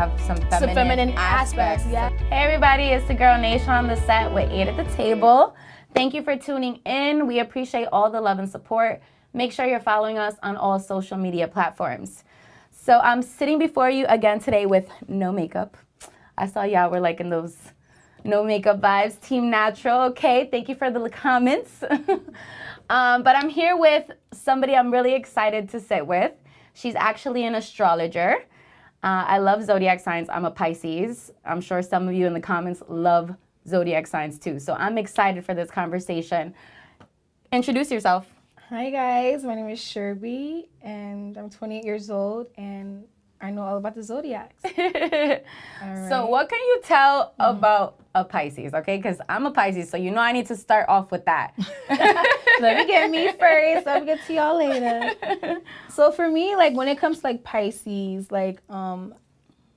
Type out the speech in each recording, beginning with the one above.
Have some feminine aspects. Yeah. Hey everybody, it's the girl Nation on the set with 8 at the table. Thank you for tuning in. We appreciate all the love and support. Make sure you're following us on all social media platforms. So I'm sitting before you again today with no makeup. I saw y'all were like in those no makeup vibes, Team Natural. Okay, thank you for the comments. But I'm here with somebody I'm really excited to sit with. She's actually an astrologer. I love zodiac signs. I'm a Pisces. I'm sure some of you in the comments love zodiac signs too. So I'm excited for this conversation. Introduce yourself. Hi guys, my name is Sherby and I'm 28 years old and I know all about the zodiacs. Right. So what can you tell about a Pisces, okay? Because I'm a Pisces, so you know I need to start off with that. Let me get me first. I'll get to y'all later. So for me, like when it comes to like Pisces, like I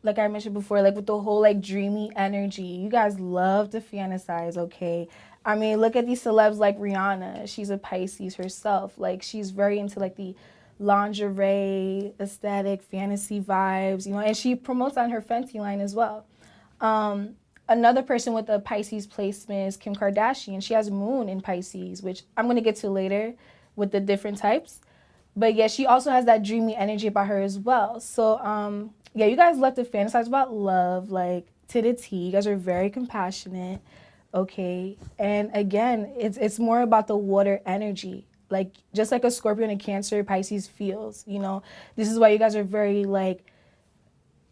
mentioned before, like with the whole like dreamy energy, you guys love to fantasize, okay? I mean, look at these celebs like Rihanna. She's a Pisces herself. Like she's very into like the lingerie, aesthetic, fantasy vibes, you know, and she promotes on her Fenty line as well. Another person with a Pisces placement is Kim Kardashian. She has moon in Pisces, which I'm going to get to later with the different types. But yeah, she also has that dreamy energy about her as well. So yeah, you guys love to fantasize about love, like to the T. You guys are very compassionate, okay? And again, it's more about the water energy. Like, just like a Scorpio and a Cancer, Pisces feels, you know? This is why you guys are very, like,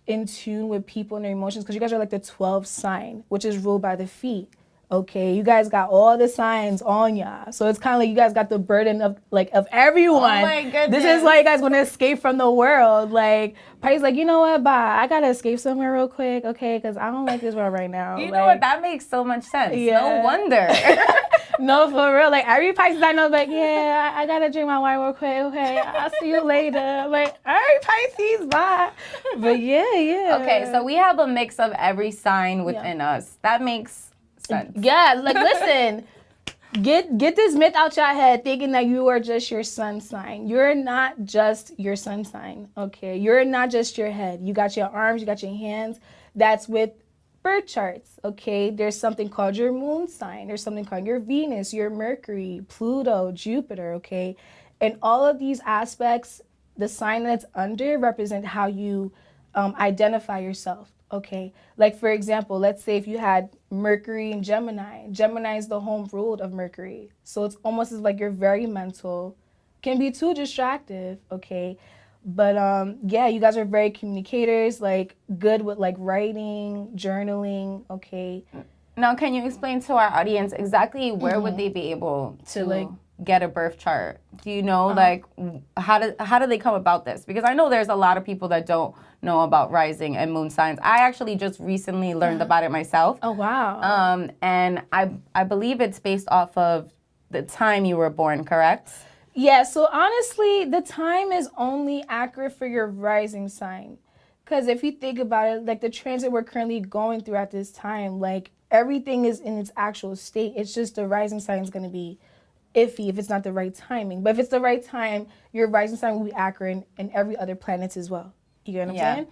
in tune with people and their emotions, because you guys are like the 12th sign, which is ruled by the feet, okay? You guys got all the signs on y'all. So it's kind of like you guys got the burden of everyone. Oh my goodness. This is why you guys want to escape from the world. Like, Pisces like, you know what, bye. I got to escape somewhere real quick, okay? Because I don't like this world right now. You know what? That makes so much sense. Yeah. No wonder. No, for real. Like, every Pisces I know, like, yeah, I got to drink my wine real quick. Okay, I'll see you later. I'm like, all right, Pisces, bye. But yeah. Okay, so we have a mix of every sign within us. That makes sense. Yeah, like, listen, get this myth out your head thinking that you are just your sun sign. You're not just your sun sign, okay? You're not just your head. You got your arms, you got your hands. That's with birth charts, okay? There's something called your moon sign. There's something called your Venus, your Mercury, Pluto, Jupiter, okay? And all of these aspects, the sign that's under represent how you identify yourself, okay? Like, for example, let's say if you had Mercury and Gemini. Gemini is the home ruled of Mercury. So it's almost as like you're very mental, can be too distractive, okay? But yeah, you guys are very communicators, like good with like writing, journaling, okay? Now, can you explain to our audience exactly where would they be able to like get a birth chart? Do you know like how do they come about this? Because I know there's a lot of people that don't know about rising and moon signs. I actually just recently learned about it myself. Oh wow. And I believe it's based off of the time you were born, correct? Yeah, so honestly, the time is only accurate for your rising sign. Because if you think about it, like the transit we're currently going through at this time, like everything is in its actual state. It's just the rising sign is going to be iffy if it's not the right timing. But if it's the right time, your rising sign will be accurate and every other planets as well. You get what I'm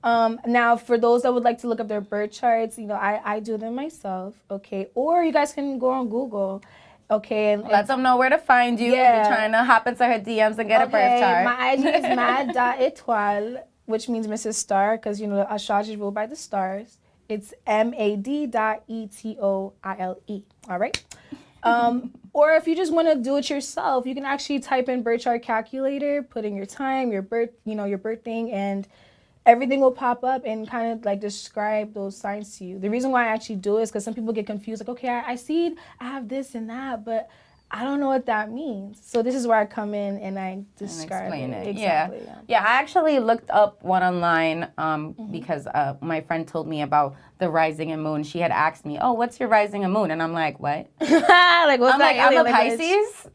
saying? Now, for those that would like to look up their birth charts, you know, I do them myself, okay? Or you guys can go on Google. Okay, and let them know where to find you. Yeah. If you're trying to hop into her DMs and get a birth chart. My IG is mad.etoile, which means Mrs. Star, because, you know, astrology is ruled by the stars. It's mad.etoile, all right? Or if you just want to do it yourself, you can actually type in birth chart calculator, put in your time, your birth, you know, your birthing, and everything will pop up and kind of like describe those signs to you. The reason why I actually do it is because some people get confused, like, okay, I see I have this and that, but I don't know what that means. So this is where I come in and I describe and explain it. Exactly, yeah, I actually looked up one online because my friend told me about the rising and moon. She had asked me, oh, what's your rising and moon? And I'm like, what? Like, what's that? I'm a Pisces.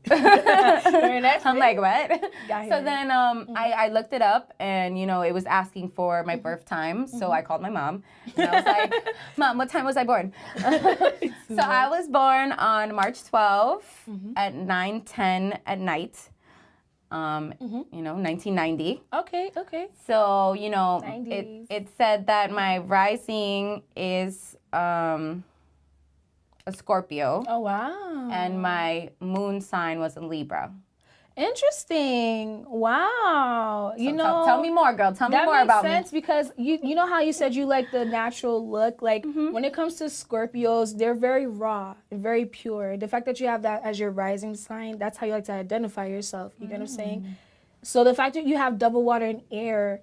I'm like, what? So then I looked it up and, you know, it was asking for my birth time. So I called my mom and I was like, Mom, what time was I born? So I was born on March 12th at 9:10 at night. you know, 1990. Okay. So, you know, 90s. it said that my rising is a Scorpio. Oh, wow. And my moon sign was a Libra. Interesting. Wow. So tell me more, girl. Tell me more about me. That makes sense because you know how you said you like the natural look? Like when it comes to Scorpios, they're very raw and very pure. The fact that you have that as your rising sign, that's how you like to identify yourself. You get what I'm saying? So the fact that you have double water and air,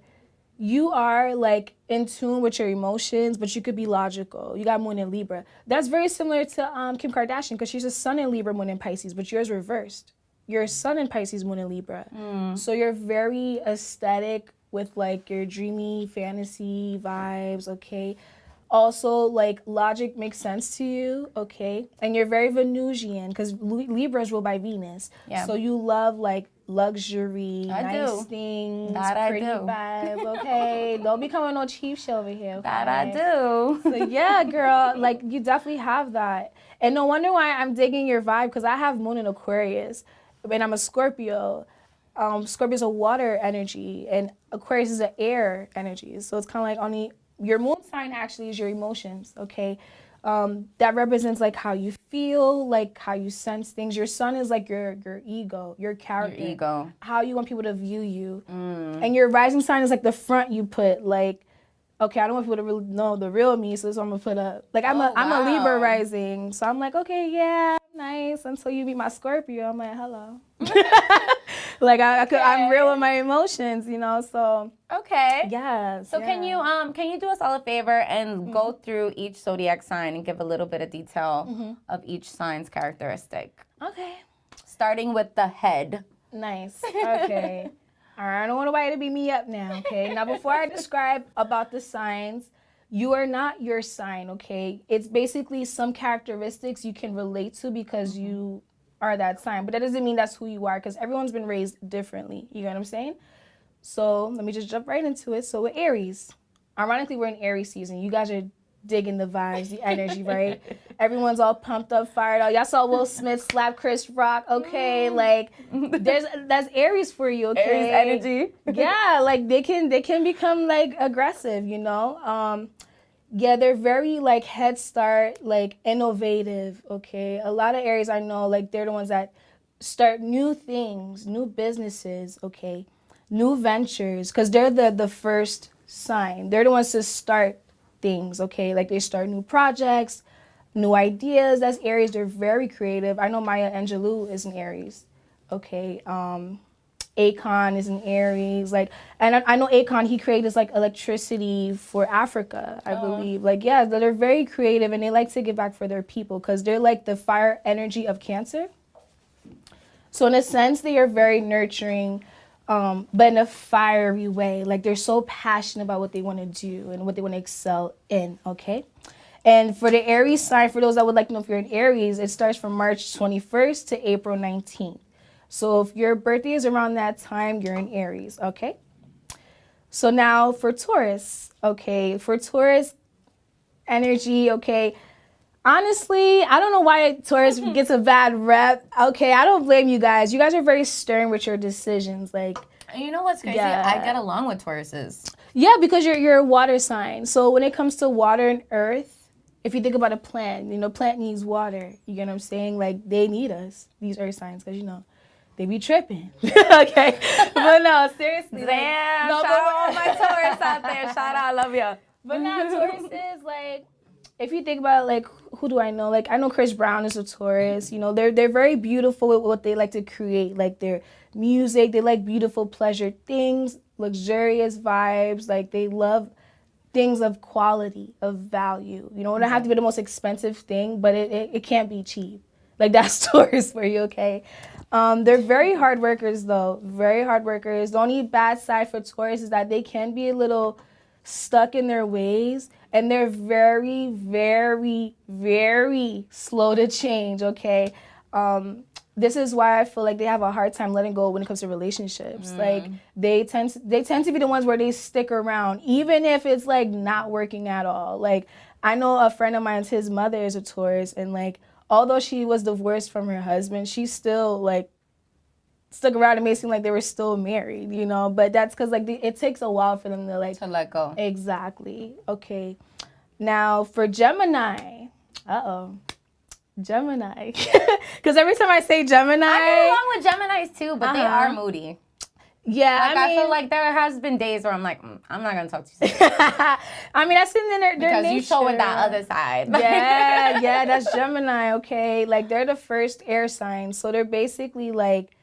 you are like in tune with your emotions, but you could be logical. You got moon in Libra. That's very similar to Kim Kardashian because she's a sun in Libra, moon in Pisces, but yours reversed. Your sun in Pisces, moon in Libra. So you're very aesthetic with like your dreamy fantasy vibes, okay? Also, like logic makes sense to you, okay? And you're very Venusian because Libra is ruled by Venus. Yeah. So you love like luxury, nice things, pretty vibe, okay? Don't be coming no cheap shit over here, okay? That I do. So yeah, girl, like you definitely have that. And no wonder why I'm digging your vibe because I have moon in Aquarius. And I'm a Scorpio. Scorpio is a water energy, and Aquarius is an air energy. So it's kind of like only your moon sign actually is your emotions, okay? That represents like how you feel, like how you sense things. Your sun is like your ego, your character, Your ego. how you want people to view you. And your rising sign is like the front you put, like, okay, I don't want people to really know the real me, so that's what I'm gonna put up. Like I'm a Libra rising, so I'm like, okay, yeah, nice. Until you meet my Scorpio, I'm like, hello. Like I'm real with my emotions, you know. So okay, yeah. So can you do us all a favor and go through each zodiac sign and give a little bit of detail of each sign's characteristic? Okay. Starting with the head. Nice. Okay. All right, I don't want nobody to beat me up now, okay? Now, before I describe about the signs, you are not your sign, okay? It's basically some characteristics you can relate to because you are that sign. But that doesn't mean that's who you are because everyone's been raised differently. You know what I'm saying? So let me just jump right into it. So with Aries, ironically, we're in Aries season. You guys are digging the vibes, the energy, right? Everyone's all pumped up, fired up. Y'all saw Will Smith slap Chris Rock, okay? Like, that's Aries for you, okay? Aries energy. Yeah, like they can become like aggressive, you know? Yeah, they're very like head start, like innovative, okay? A lot of Aries I know, like they're the ones that start new things, new businesses, okay? New ventures, because they're the first sign. They're the ones to start things, okay? Like they start new projects, new ideas. That's Aries. They're very creative. I know Maya Angelou is an Aries, okay? Akon is an Aries. Like, and I know Akon, he created like electricity for Africa, I believe. Like, yeah, they're very creative and they like to give back for their people because they're like the fire energy of Cancer. So in a sense, they are very nurturing, but in a fiery way. Like they're so passionate about what they want to do and what they want to excel in, okay? And for the Aries sign, for those that would like to know if you're an Aries, it starts from March 21st to April 19th. So if your birthday is around that time, you're an Aries, okay? So now for Taurus, okay? For Taurus energy, okay? Honestly, I don't know why Taurus gets a bad rep. Okay, I don't blame you guys. You guys are very stern with your decisions. Like, you know what's crazy? Yeah. I get along with Tauruses. Yeah, because you're a water sign. So when it comes to water and earth, if you think about a plant, you know, plant needs water. You get what I'm saying? Like, they need us, these earth signs, because, you know, they be tripping. Okay. But no, seriously. Damn, no, shout out all my Taurus out there. Shout out, I love you. But now Taurus is like, if you think about like, who do I know? Like, I know Chris Brown is a Taurus. You know, they're very beautiful with what they like to create. Like their music, they like beautiful pleasure things, luxurious vibes. Like they love things of quality, of value. You know, it don't have to be the most expensive thing, but it can't be cheap. Like that's Taurus for you, okay? They're very hard workers though, very hard workers. The only bad side for Taurus is that they can be a little stuck in their ways and they're very, very, very slow to change, okay? This is why I feel like they have a hard time letting go when it comes to relationships. Like they tend to be the ones where they stick around, even if it's like not working at all. Like I know a friend of mine, his mother is a Taurus, and like although she was divorced from her husband, she's still like stuck around, it may seem like they were still married, you know, but that's because like it takes a while for them to like to let go. Exactly. Okay. Now for Gemini, Gemini, because every time I say Gemini, I get along with Geminis too, but they are moody. Yeah, like, I feel like there has been days where I'm like, I'm not gonna talk to you. I mean, that's in their because nature. You showing that other side. Yeah, that's Gemini. Okay, like they're the first air sign, so they're basically like,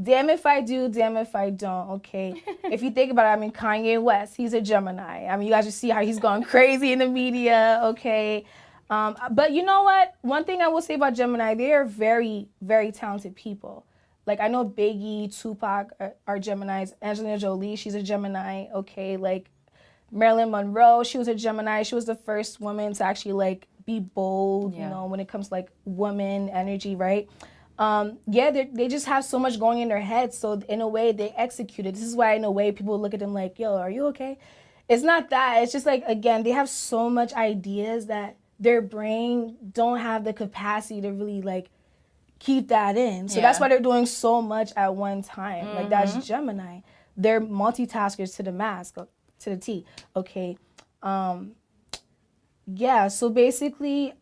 damn if I do, damn if I don't. Okay, if you think about it, I mean, Kanye West, he's a Gemini. I mean, you guys just see how he's gone crazy in the media. Okay, but you know what? One thing I will say about Gemini, they are very, very talented people. Like, I know Biggie, Tupac are Geminis. Angelina Jolie, she's a Gemini, okay? Like, Marilyn Monroe, she was a Gemini. She was the first woman to actually, like, be bold, you know, when it comes to, like, woman energy, right? They just have so much going in their heads. So, in a way, they execute it. This is why, in a way, people look at them like, yo, are you okay? It's not that. It's just, like, again, they have so much ideas that their brain don't have the capacity to really, like, keep that in. So that's why they're doing so much at one time. Like, that's Gemini. They're multitaskers to the max, to the T. Okay. So basically,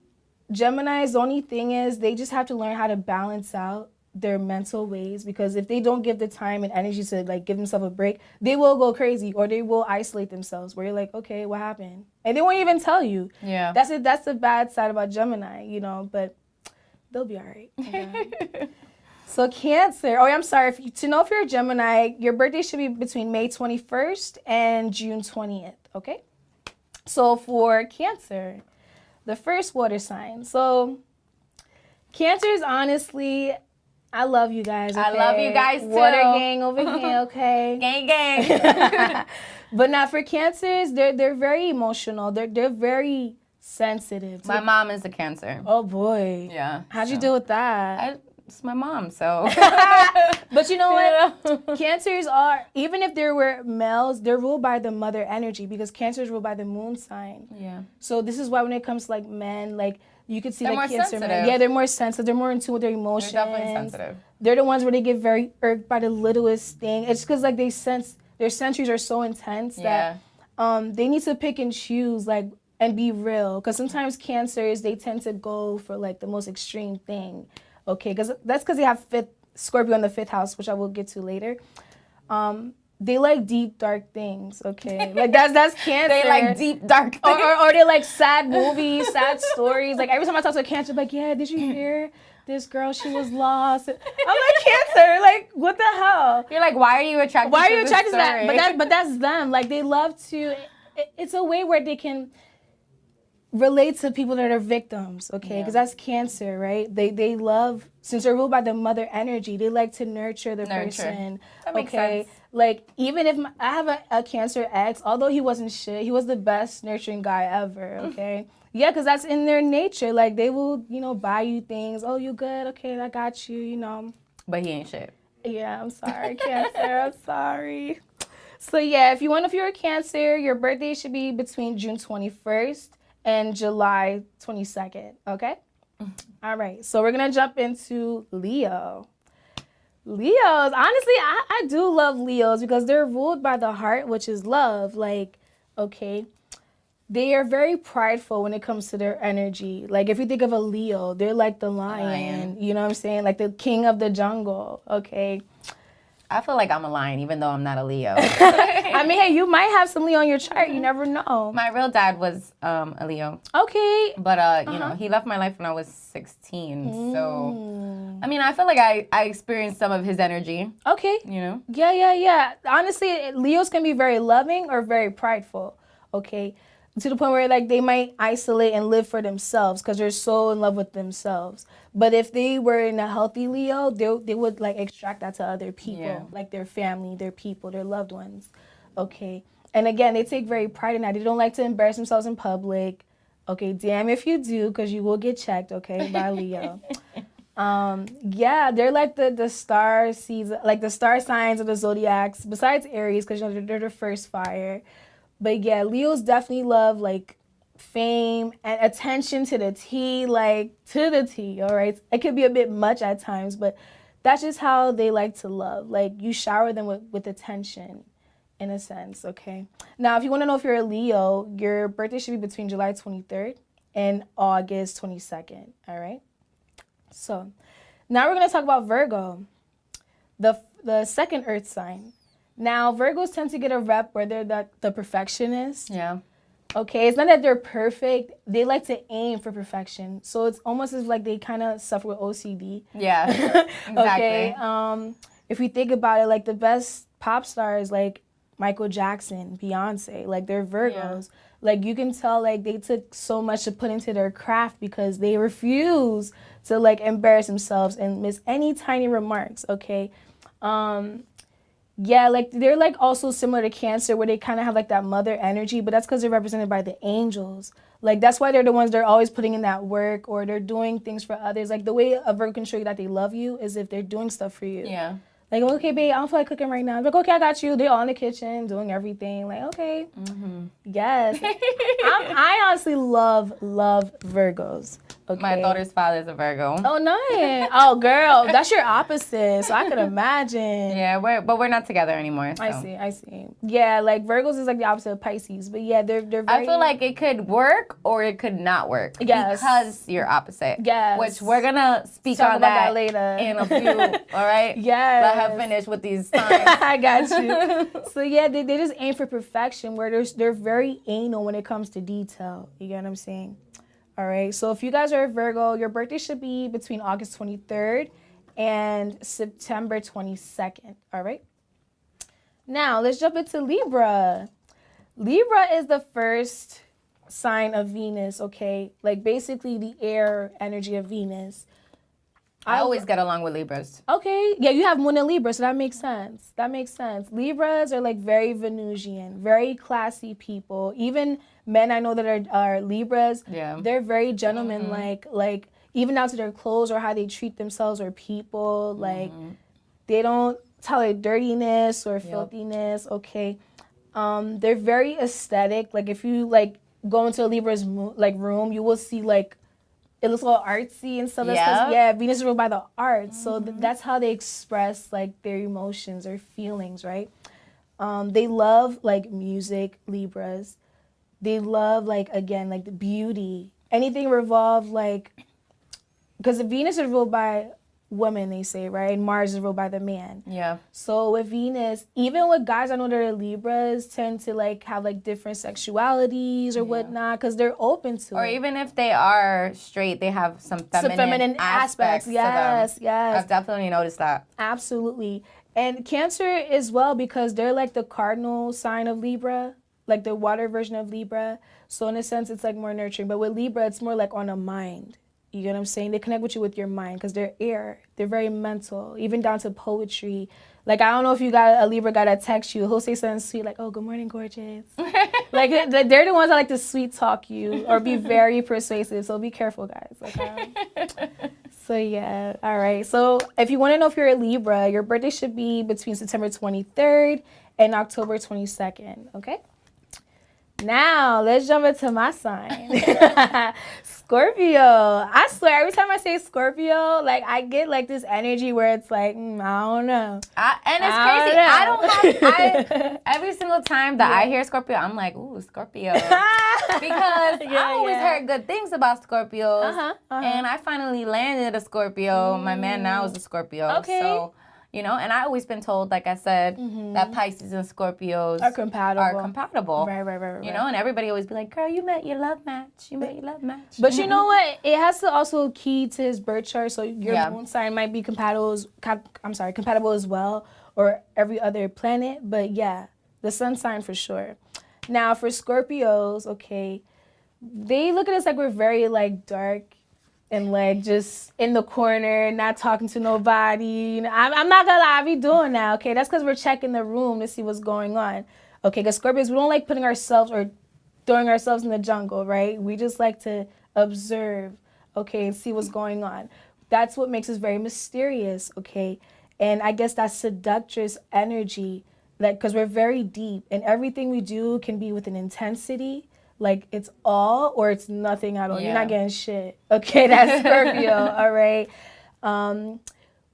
Gemini's, the only thing is they just have to learn how to balance out their mental ways, because if they don't give the time and energy to like give themselves a break, they will go crazy or they will isolate themselves where you're like, okay, what happened? And they won't even tell you. Yeah. That's it. That's the bad side about Gemini, you know, but they'll be all right. Okay. So Cancer. Oh, I'm sorry. To know if you're a Gemini, your birthday should be between May 21st and June 20th. Okay. So for Cancer, the first water sign. So Cancer is honestly, I love you guys. Okay? I love you guys too. Water gang over here. Okay. Gang gang. But not for Cancers. They're very emotional. They're very sensitive. My mom is a Cancer. Oh boy. Yeah. How'd you deal with that? It's my mom, so. But you know what? Cancers are, even if there were males, they're ruled by the mother energy, because Cancer is ruled by the moon sign. Yeah. So this is why when it comes to like men, like you could see they're like Cancer men. Yeah, they're more sensitive. They're more in tune with their emotions. They're definitely sensitive. They're the ones where they get very irked by the littlest thing. It's because like they sense, their sensories are so intense that they need to pick and choose, like, and be real. Because sometimes Cancers, they tend to go for like the most extreme thing. Okay, because that's because they have Scorpio in the 5th house, which I will get to later. They like deep, dark things, okay? Like, that's Cancer. They like deep, dark things. Or they like sad movies, sad stories. Like, every time I talk to a Cancer, I'm like, yeah, did you hear this girl? She was lost. I'm like, Cancer, like, what the hell? You're like, why are you attracted to that? But that's them. Like, they love to, it's a way where they can relate to people that are victims, okay? Because that's Cancer, right? They love, since they're ruled by the mother energy, they like to nurture the person. That makes sense. Like, even if I have a Cancer ex, although he wasn't shit, he was the best nurturing guy ever, okay? Yeah, because that's in their nature. Like, they will, you know, buy you things. Oh, you good? Okay, I got you, you know. But he ain't shit. Yeah, I'm sorry, Cancer. I'm sorry. So, yeah, if you're a Cancer, your birthday should be between June 21st and July 22nd, okay? All right, so we're going to jump into Leo. Leos, honestly, I do love Leos because they're ruled by the heart, which is love. Like, okay, they are very prideful when it comes to their energy. Like, if you think of a Leo, they're like the lion. You know what I'm saying? Like the king of the jungle, okay? I feel like I'm a lion, even though I'm not a Leo. I mean, hey, you might have some Leo on your chart. You never know. My real dad was a Leo. Okay. But, you know, he left my life when I was 16. So, I mean, I feel like I experienced some of his energy. Okay. You know? Yeah. Honestly, Leos can be very loving or very prideful, okay? To the point where, like, they might isolate and live for themselves because they're so in love with themselves. But if they were in a healthy Leo, they would, like, extract that to other people, like their family, their people, their loved ones, okay? And, again, they take very pride in that. They don't like to embarrass themselves in public. Okay, damn if you do, because you will get checked, okay, by Leo. Yeah, they're like the star seeds, like the star signs of the Zodiacs, besides Aries, because, you know, they're the first fire. But yeah, Leos definitely love like fame and attention to the T, like to the T, all right? It could be a bit much at times, but that's just how they like to love. Like, you shower them with attention, in a sense, okay? Now, if you want to know if you're a Leo, your birthday should be between July 23rd and August 22nd, all right? So, now we're going to talk about Virgo, the second earth sign. Now, Virgos tend to get a rep where they're the perfectionist. Yeah. Okay, it's not that they're perfect. They like to aim for perfection. So it's almost as like they kind of suffer with OCD. Yeah, exactly. Okay, if we think about it, like the best pop stars, like Michael Jackson, Beyonce, like they're Virgos. Yeah. Like you can tell like they took so much to put into their craft because they refuse to like embarrass themselves and miss any tiny remarks, okay? Yeah, like they're like also similar to Cancer where they kind of have like that mother energy, but that's because they're represented by the angels. Like that's why they're the ones they're always putting in that work or they're doing things for others. Like the way a Virgo can show you that they love you is if they're doing stuff for you. Yeah. Like, okay, babe, I don't feel like cooking right now. Like, okay, I got you. They're all in the kitchen doing everything. Like, okay. Mm-hmm. Yes. I honestly love Virgos. Okay. My daughter's father is a Virgo. Oh, nice. Oh, girl, that's your opposite, so I could imagine. Yeah, but we're not together anymore. So. I see. Yeah, like Virgos is like the opposite of Pisces, but yeah, they're very... I feel like it could work or it could not work. Yes. Because you're opposite. Yes. Which we're going to speak on that later. In a few, all right? Yes. Let her finish with these signs. I got you. So yeah, they just aim for perfection where they're very anal when it comes to detail. You get what I'm saying? All right, so if you guys are a Virgo, your birthday should be between August 23rd and September 22nd, all right? Now, let's jump into Libra. Libra is the first sign of Venus, okay? Like, basically the air energy of Venus. I always get along with Libras. Okay, yeah, you have Moon in Libra, so that makes sense. Libras are, like, very Venusian, very classy people. Even men I know that are Libras, they're very gentleman-like, like even down to their clothes or how they treat themselves or people, like they don't tolerate dirtiness or filthiness, okay? They're very aesthetic. Like if you like go into a Libra's room, you will see like it looks all artsy and stuff. Yeah, Venus is ruled by the arts, so that's how they express like their emotions or feelings, right? They love like music, Libras. They love, like, again, like, the beauty. Anything revolved, like, because Venus is ruled by women, they say, right? And Mars is ruled by the man. Yeah. So with Venus, even with guys I know that are Libras, tend to, like, have, like, different sexualities or whatnot, because they're open to it. Or even if they are straight, they have some feminine aspects Yes, to them. I've definitely noticed that. Absolutely. And Cancer as well, because they're, like, the cardinal sign of Libra. Like the water version of Libra. So in a sense, it's like more nurturing. But with Libra, it's more like on a mind. You get what I'm saying? They connect with you with your mind because they're air. They're very mental, even down to poetry. Like, I don't know if you got a Libra guy that texts you. He'll say something sweet like, oh, good morning, gorgeous. Like, they're the ones that like to sweet talk you or be very persuasive. So be careful, guys. Okay? So, yeah. All right. So if you want to know if you're a Libra, your birthday should be between September 23rd and October 22nd. Okay? Now, let's jump into my sign. Scorpio. I swear, every time I say Scorpio, like, I get, like, this energy where it's like, I don't know. And it's crazy. Every single time that I hear Scorpio, I'm like, ooh, Scorpio. Because I always heard good things about Scorpios. And I finally landed a Scorpio. My man now is a Scorpio. Okay. So, you know, and I've always been told, like I said, that Pisces and Scorpios are compatible. Right. You know, and everybody always be like, girl, you met your love match. But you know what? It has to also key to his birth chart. So your moon sign might be compatible as well, or every other planet. But yeah, the sun sign for sure. Now for Scorpios, okay, they look at us like we're very like dark and like just in the corner, not talking to nobody. You know, I'm not gonna lie, I be doing that, okay? That's because we're checking the room to see what's going on. Okay, because Scorpios, we don't like putting ourselves or throwing ourselves in the jungle, right? We just like to observe, okay, and see what's going on. That's what makes us very mysterious, okay? And I guess that seductress energy, like, because we're very deep and everything we do can be with an intensity. Like, it's all or it's nothing at all. You're not getting shit. Okay, that's Scorpio, all right?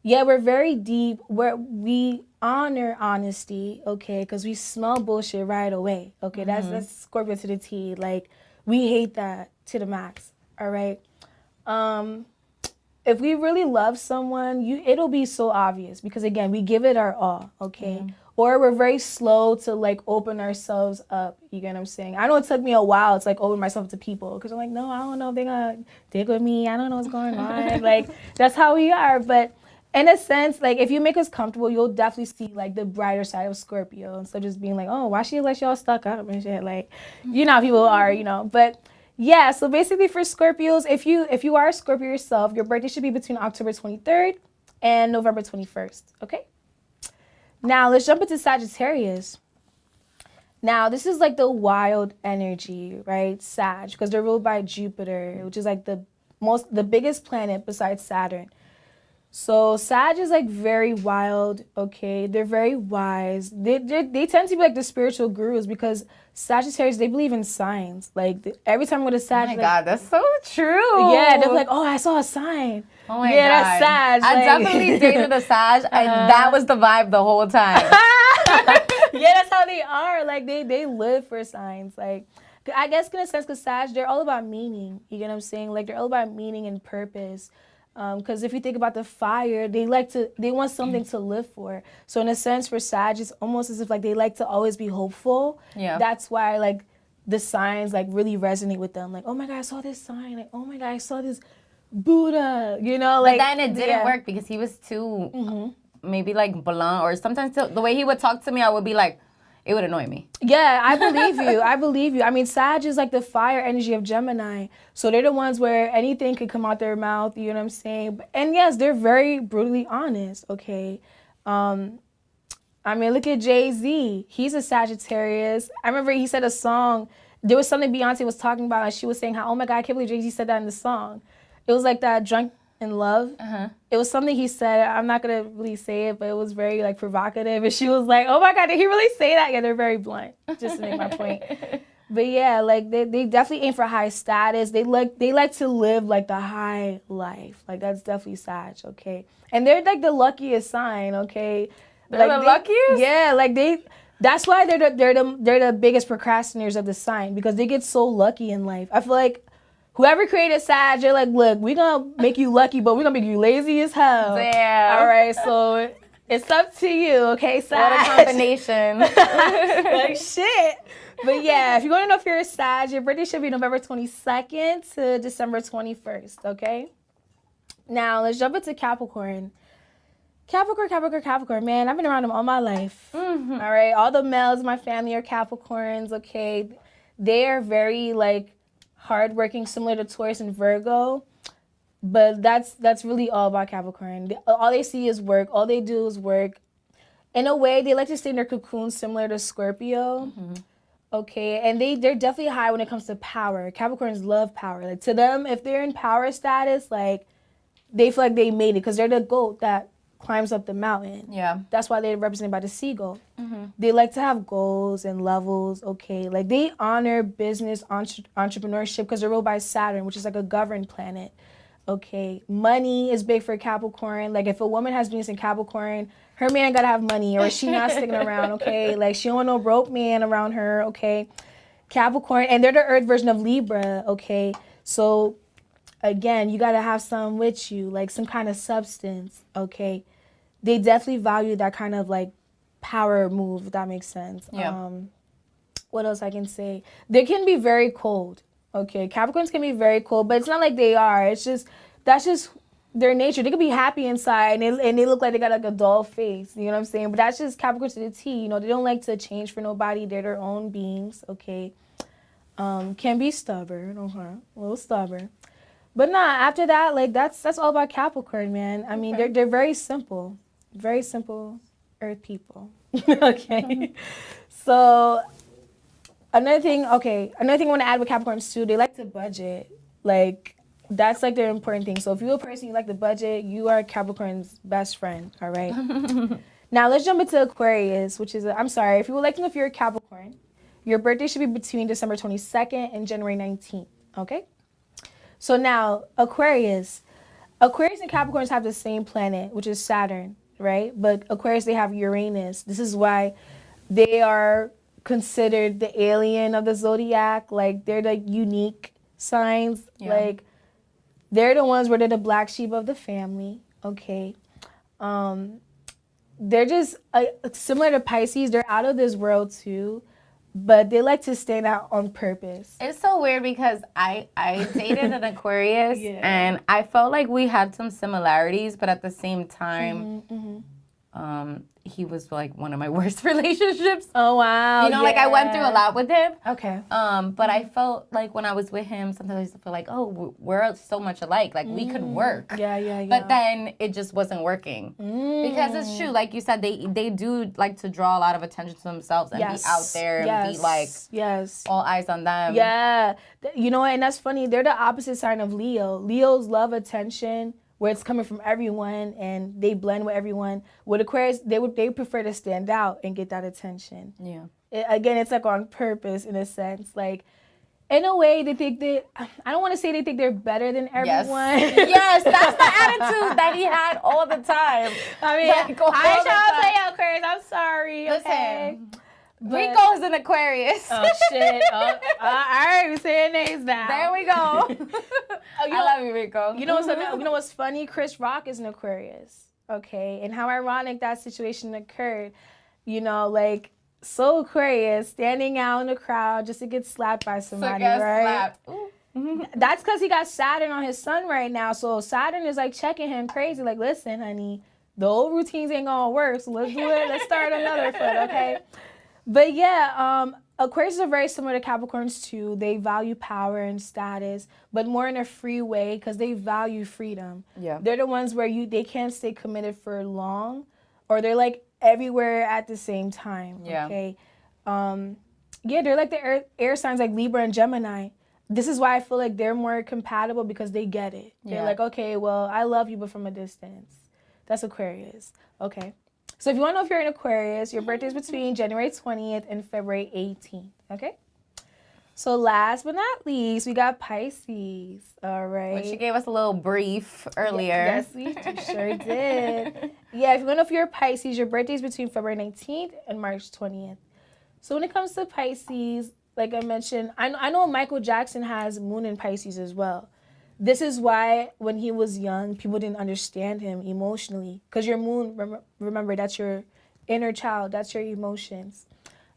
Yeah, we're very deep. We honor honesty, okay, because we smell bullshit right away. Okay, that's Scorpio to the T. Like, we hate that to the max. All right. If we really love someone, it'll be so obvious because again, we give it our all, okay? Or we're very slow to like open ourselves up. You get what I'm saying? I know it took me a while to like open myself to people because I'm like, no, I don't know if they're gonna dig with me. I don't know what's going on. Like, that's how we are. But in a sense, like if you make us comfortable, you'll definitely see like the brighter side of Scorpio instead of just being like, oh, why she like y'all stuck up and shit. Like, you know how people are, you know. But yeah, so basically for Scorpios, if you are a Scorpio yourself, your birthday should be between October 23rd and November 21st, okay? Now, let's jump into Sagittarius. Now, this is like the wild energy, right? Sag, because they're ruled by Jupiter, which is like the biggest planet besides Saturn. So Sag is like very wild, okay? They're very wise. They tend to be like the spiritual gurus because Sagittarius, they believe in signs. Like every time I go to Sag, oh my God, that's so true. Yeah, they're like, oh, I saw a sign. Oh my God. That's Sag. I definitely dated a Sag, and that was the vibe the whole time. Yeah, that's how they are. Like they live for signs. Like I guess in a sense, because Sag, they're all about meaning. You get what I'm saying? Like they're all about meaning and purpose. Because if you think about the fire, they want something to live for. So in a sense, for Sag, it's almost as if like they like to always be hopeful. Yeah. That's why like the signs like really resonate with them. Like, oh my God, I saw this sign. Like, oh my God, I saw this Buddha. You know, like. But then it didn't work because he was too maybe like blunt, or sometimes the way he would talk to me, I would be like, it would annoy me. Yeah, I believe you. I believe you. I mean, Sag is like the fire energy of Gemini. So they're the ones where anything could come out their mouth, you know what I'm saying? And yes, they're very brutally honest, okay? I mean, look at Jay-Z. He's a Sagittarius. I remember he said a song. There was something Beyonce was talking about, and she was saying how, oh my God, I can't believe Jay-Z said that in the song. It was like that Drunk in Love. It was something he said. I'm not going to really say it, but it was very like provocative. And she was like, oh my God, did he really say that? Yeah, they're very blunt, just to make my point. But yeah, like they definitely aim for high status. They like to live like the high life. Like that's definitely Sag, okay? And they're like the luckiest sign, okay? They're like, the luckiest? Yeah, like that's why they're the biggest procrastinators of the sign because they get so lucky in life. I feel like whoever created Sag, they're like, look, we're going to make you lucky, but we're going to make you lazy as hell. Damn. All right, so it's up to you, okay, Sag? What a combination. Like, shit. But yeah, if you want to know if you're a Sag, your birthday should be November 22nd to December 21st, okay? Now, let's jump into Capricorn. Capricorn, man, I've been around them all my life. All right, all the males in my family are Capricorns, okay? They are very, like, hardworking, similar to Taurus and Virgo, but that's really all about Capricorn. All they see is work. All they do is work. In a way, they like to stay in their cocoon, similar to Scorpio. Okay, and they're definitely high when it comes to power. Capricorns love power. Like to them, if they're in power status, like they feel like they made it because they're the goat that climbs up the mountain. Yeah. That's why they're represented by the seagull. They like to have goals and levels, okay? Like they honor business, entrepreneurship because they're ruled by Saturn, which is like a governed planet, okay? Money is big for Capricorn. Like if a woman has Venus in Capricorn, her man gotta have money or she not sticking around, okay? Like she don't want no broke man around her, okay? Capricorn, and they're the Earth version of Libra, okay? So again, you gotta have some with you, like some kind of substance, okay? They definitely value that kind of like power move, if that makes sense. Yeah. What else I can say? They can be very cold, okay? Capricorns can be very cold, but it's not like they are. It's just, that's just their nature. They could be happy inside and they look like they got like a dull face, you know what I'm saying? But that's just Capricorn to the T, you know? They don't like to change for nobody. They're their own beings, okay? Can be stubborn, a little stubborn. But nah, after that, like that's all about Capricorn, man. I mean, they're very simple Earth people. Okay. So another thing I want to add with Capricorns too, they like to budget. Like that's like their important thing. So if you're a person you like to budget, you are Capricorn's best friend. All right. Now let's jump into Aquarius, which is I'm sorry, if you would like to know if you're a Capricorn, your birthday should be between December 22nd and January 19th. Okay. So now, Aquarius, Aquarius and Capricorns have the same planet, which is Saturn, right? But Aquarius, they have Uranus. This is why they are considered the alien of the zodiac. Like, they're the unique signs. Yeah. Like, they're the ones where they're the black sheep of the family, okay? They're just similar to Pisces. They're out of this world too, but they like to stand out on purpose. It's so weird because I dated an Aquarius and I felt like we had some similarities, but at the same time, he was like one of my worst relationships. Oh, wow. You know, like I went through a lot with him. Okay. But I felt like when I was with him, sometimes I used to feel like, oh, we're so much alike. Like we could work. Yeah. But then it just wasn't working. Because it's true, like you said, they do like to draw a lot of attention to themselves and be out there and be like all eyes on them. Yeah. You know what? And that's funny. They're the opposite sign of Leo. Leos love attention, where it's coming from everyone and they blend with everyone. With Aquarius, they prefer to stand out and get that attention. Yeah. Again, it's like on purpose in a sense. Like, in a way, they think I don't want to say they think they're better than everyone. Yes, that's the attitude that he had all the time. I mean, like, I shall say Aquarius. I'm sorry. Listen, okay? Rico is an Aquarius. Oh, shit. All right, we're saying names now. There we go. I love you, Rico. You know what's funny? Chris Rock is an Aquarius. Okay, and how ironic that situation occurred. You know, like, so Aquarius standing out in the crowd just to get slapped by somebody, right? That's because he got Saturn on his sun right now. So Saturn is like checking him crazy. Like, listen, honey, the old routines ain't gonna work. So let's do it. Let's start another foot, okay? But yeah, Aquarius are very similar to Capricorns too. They value power and status, but more in a free way because they value freedom. Yeah. They're the ones where they can't stay committed for long, or they're like everywhere at the same time. Yeah. Okay. They're like the air signs like Libra and Gemini. This is why I feel like they're more compatible because they get it. They're like, okay, well, I love you, but from a distance. That's Aquarius. Okay. So if you want to know if you're an Aquarius, your birthday is between January 20th and February 18th, okay? So last but not least, we got Pisces, all right? Which you gave us a little brief earlier. Yes, we sure did. Yeah, if you want to know if you're a Pisces, your birthday is between February 19th and March 20th. So when it comes to Pisces, like I mentioned, I know Michael Jackson has moon in Pisces as well. This is why when he was young, people didn't understand him emotionally. Because your moon, remember, that's your inner child. That's your emotions.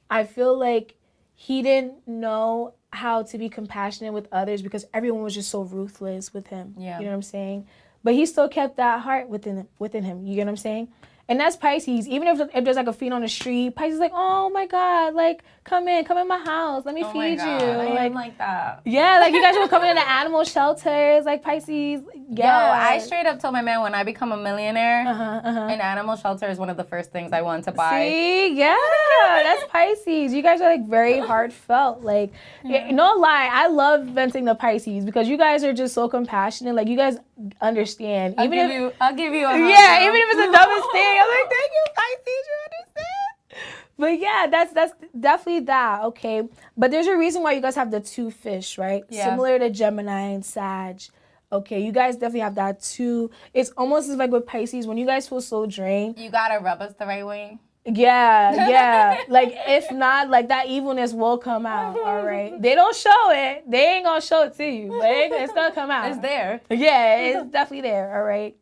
I feel like he didn't know how to be compassionate with others because everyone was just so ruthless with him. Yeah. You know what I'm saying? But he still kept that heart within him. You get what I'm saying? And that's Pisces. Even if there's like a fiend on the street, Pisces is like, oh my God, like come in my house, let me feed you. I am like that. Yeah, like you guys will come in the animal shelters, like Pisces. Yeah. Yo, I straight up told my man when I become a millionaire, an animal shelter is one of the first things I want to buy. See, yeah, that's Pisces. You guys are like very heartfelt. Like, no lie, I love venting the Pisces because you guys are just so compassionate. Like you guys understand. I'll give you a hug. Yeah, even if it's the dumbest thing. I'm like, thank you, Pisces, you understand? But yeah, that's definitely that, okay? But there's a reason why you guys have the two fish, right? Yeah. Similar to Gemini and Sag. Okay, you guys definitely have that too. It's almost as like with Pisces, when you guys feel so drained. You gotta rub us the right way. Yeah. Like, if not, like, that evilness will come out, all right? They don't show it. They ain't gonna show it to you, but it's gonna come out. It's there. Yeah, it's definitely there, all right?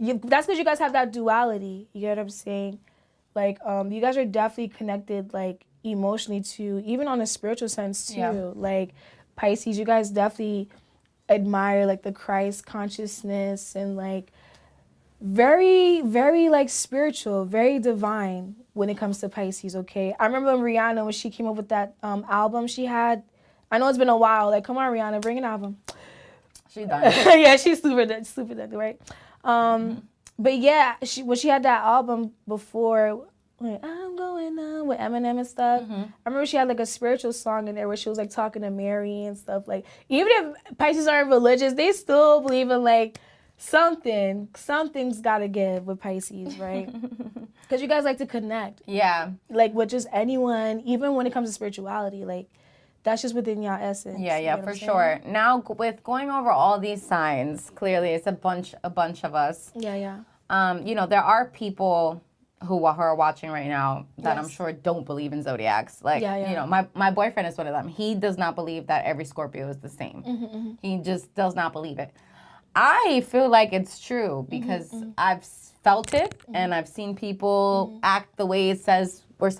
That's because you guys have that duality. You get what I'm saying? Like, you guys are definitely connected, like, emotionally too, even on a spiritual sense too. Yeah. Like, Pisces, you guys definitely admire, like, the Christ consciousness and, like, very, very, like, spiritual, very divine when it comes to Pisces, okay? I remember when Rihanna, when she came up with that album she had, I know it's been a while, like, come on, Rihanna, bring an album. She done. Yeah, she's super done, right? But yeah, when she had that album before, like, I'm going on with Eminem and stuff, I remember she had like a spiritual song in there where she was like talking to Mary and stuff. Like, even if Pisces aren't religious, they still believe in like something's gotta give with Pisces, right? Because you guys like to connect. Yeah. Like with just anyone, even when it comes to spirituality, like that's just within your essence. Yeah, You yeah, get what for I'm saying? sure. Now, with going over all these signs, clearly it's a bunch of us. Yeah, yeah. You know, there are people who are watching right now that I'm Yes. sure don't believe in zodiacs. Like, Yeah, yeah. you know, my boyfriend is one of them. He does not believe that every Scorpio is the same. Mm-hmm, He just does not believe it. I feel like it's true because I've felt it and I've seen people act the way it says we're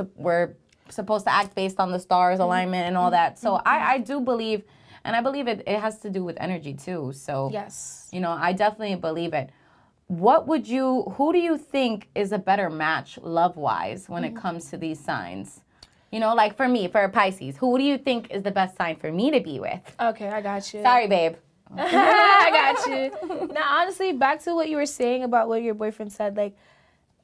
supposed to act based on the stars alignment and all that. So I do believe, and I believe it has to do with energy too. So, Yes. you know, I definitely believe it. Who do you think is a better match love-wise when it comes to these signs? You know, like for me, for Pisces, who do you think is the best sign for me to be with? Okay, I got you. Sorry, babe. I got you. Now, honestly, back to what you were saying about what your boyfriend said, like,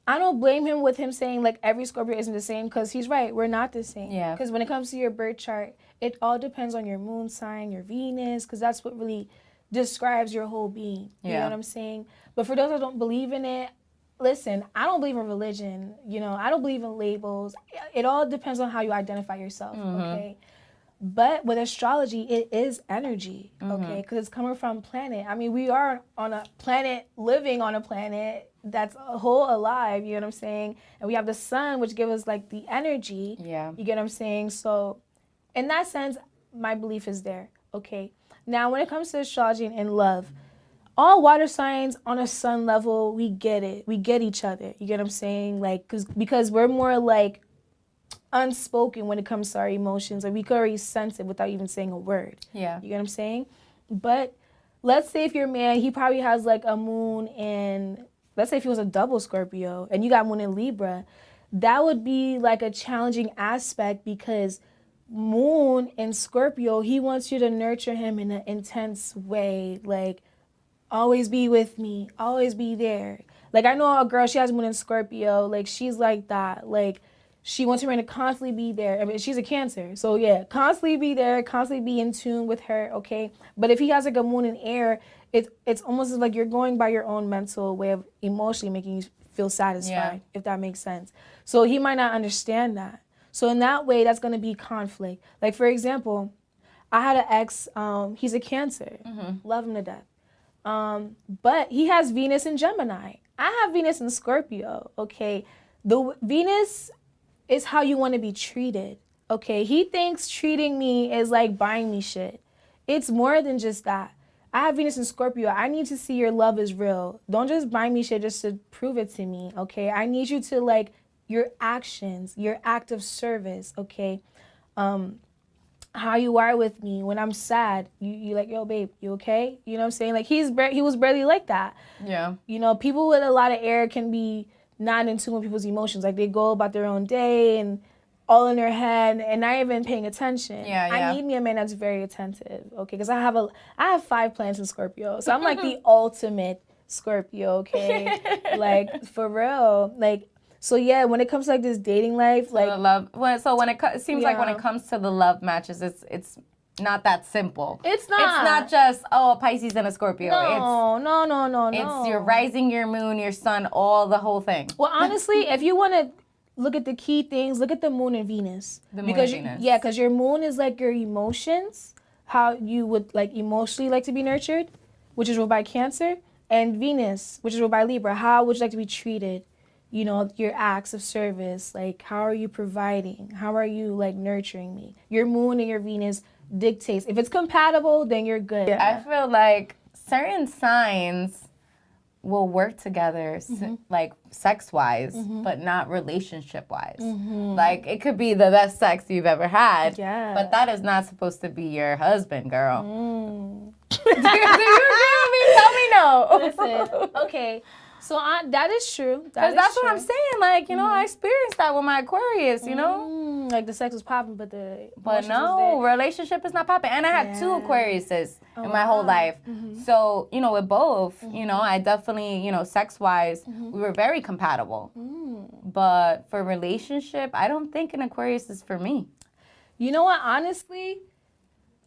I don't blame him with him saying, like, every Scorpio isn't the same, because he's right. We're not the same. Yeah. Because when it comes to your birth chart, it all depends on your moon sign, your Venus, because that's what really describes your whole being. You know what I'm saying? But for those that don't believe in it, listen, I don't believe in religion. You know, I don't believe in labels. It all depends on how you identify yourself, okay? But with astrology, it is energy, okay? Because it's coming from planet. I mean, we are on a planet, living on a planet that's a whole alive, you know what I'm saying? And we have the sun, which gives us, like, the energy. Yeah. You get what I'm saying? So, in that sense, my belief is there, okay? Now, when it comes to astrology and love, all water signs on a sun level, we get it. We get each other. You get what I'm saying? Like, because we're more, like, unspoken when it comes to our emotions, or we could already sense it without even saying a word. Yeah. You get what I'm saying? But let's say if your man, he probably has like a moon in, let's say if he was a double Scorpio and you got moon in Libra, that would be like a challenging aspect, because moon in Scorpio, he wants you to nurture him in an intense way, like always be with me, always be there. Like, I know a girl, she has moon in Scorpio, like she's like that, like she wants her man to constantly be there. I mean, she's a Cancer. So, yeah, constantly be there, constantly be in tune with her, okay? But if he has, like, a moon in air, it's almost like you're going by your own mental way of emotionally making you feel satisfied, if that makes sense. So he might not understand that. So in that way, that's going to be conflict. Like, for example, I had an ex, he's a Cancer. Love him to death. But he has Venus in Gemini. I have Venus in Scorpio, okay? The Venus is how you want to be treated, okay? He thinks treating me is like buying me shit. It's more than just that. I have Venus in Scorpio. I need to see your love is real. Don't just buy me shit just to prove it to me, okay? I need you to, like, your actions, your act of service, okay? How you are with me when I'm sad. You like, yo, babe, you okay? You know what I'm saying? Like, he was barely like that. Yeah. You know, people with a lot of air can be not in tune with people's emotions. Like, they go about their own day and all in their head and not even paying attention. Yeah. I need me a man that's very attentive, okay? Because I have 5 planets in Scorpio. So I'm like the ultimate Scorpio, okay? Like, for real. Like, so yeah, when it comes to like this dating life, like the love. It seems like when it comes to the love matches, it's not that simple. It's not. It's not just a Pisces and a Scorpio. No. It's your rising, your moon, your sun, the whole thing. Well, honestly, if you want to look at the key things, look at the moon and Venus. The moon and Venus. Yeah, because your moon is like your emotions, how you would like emotionally like to be nurtured, which is ruled by Cancer, and Venus, which is ruled by Libra. How would you like to be treated? You know, your acts of service, like how are you providing? How are you like nurturing me? Your moon and your Venus dictates. If it's compatible, then you're good. I feel like certain signs will work together, like sex-wise, but not relationship-wise. Like, it could be the best sex you've ever had, but that is not supposed to be your husband, girl. Do you agree with me? Tell me no. Listen, okay. So that is true. Because that's what I'm saying. Like, you know, I experienced that with my Aquarius, you know? Like, the sex was popping, but the no, relationship is not popping. And I had 2 Aquariuses in my whole life. So, you know, with both, you know, I definitely, you know, sex-wise, we were very compatible. But for relationship, I don't think an Aquarius is for me. You know what? Honestly,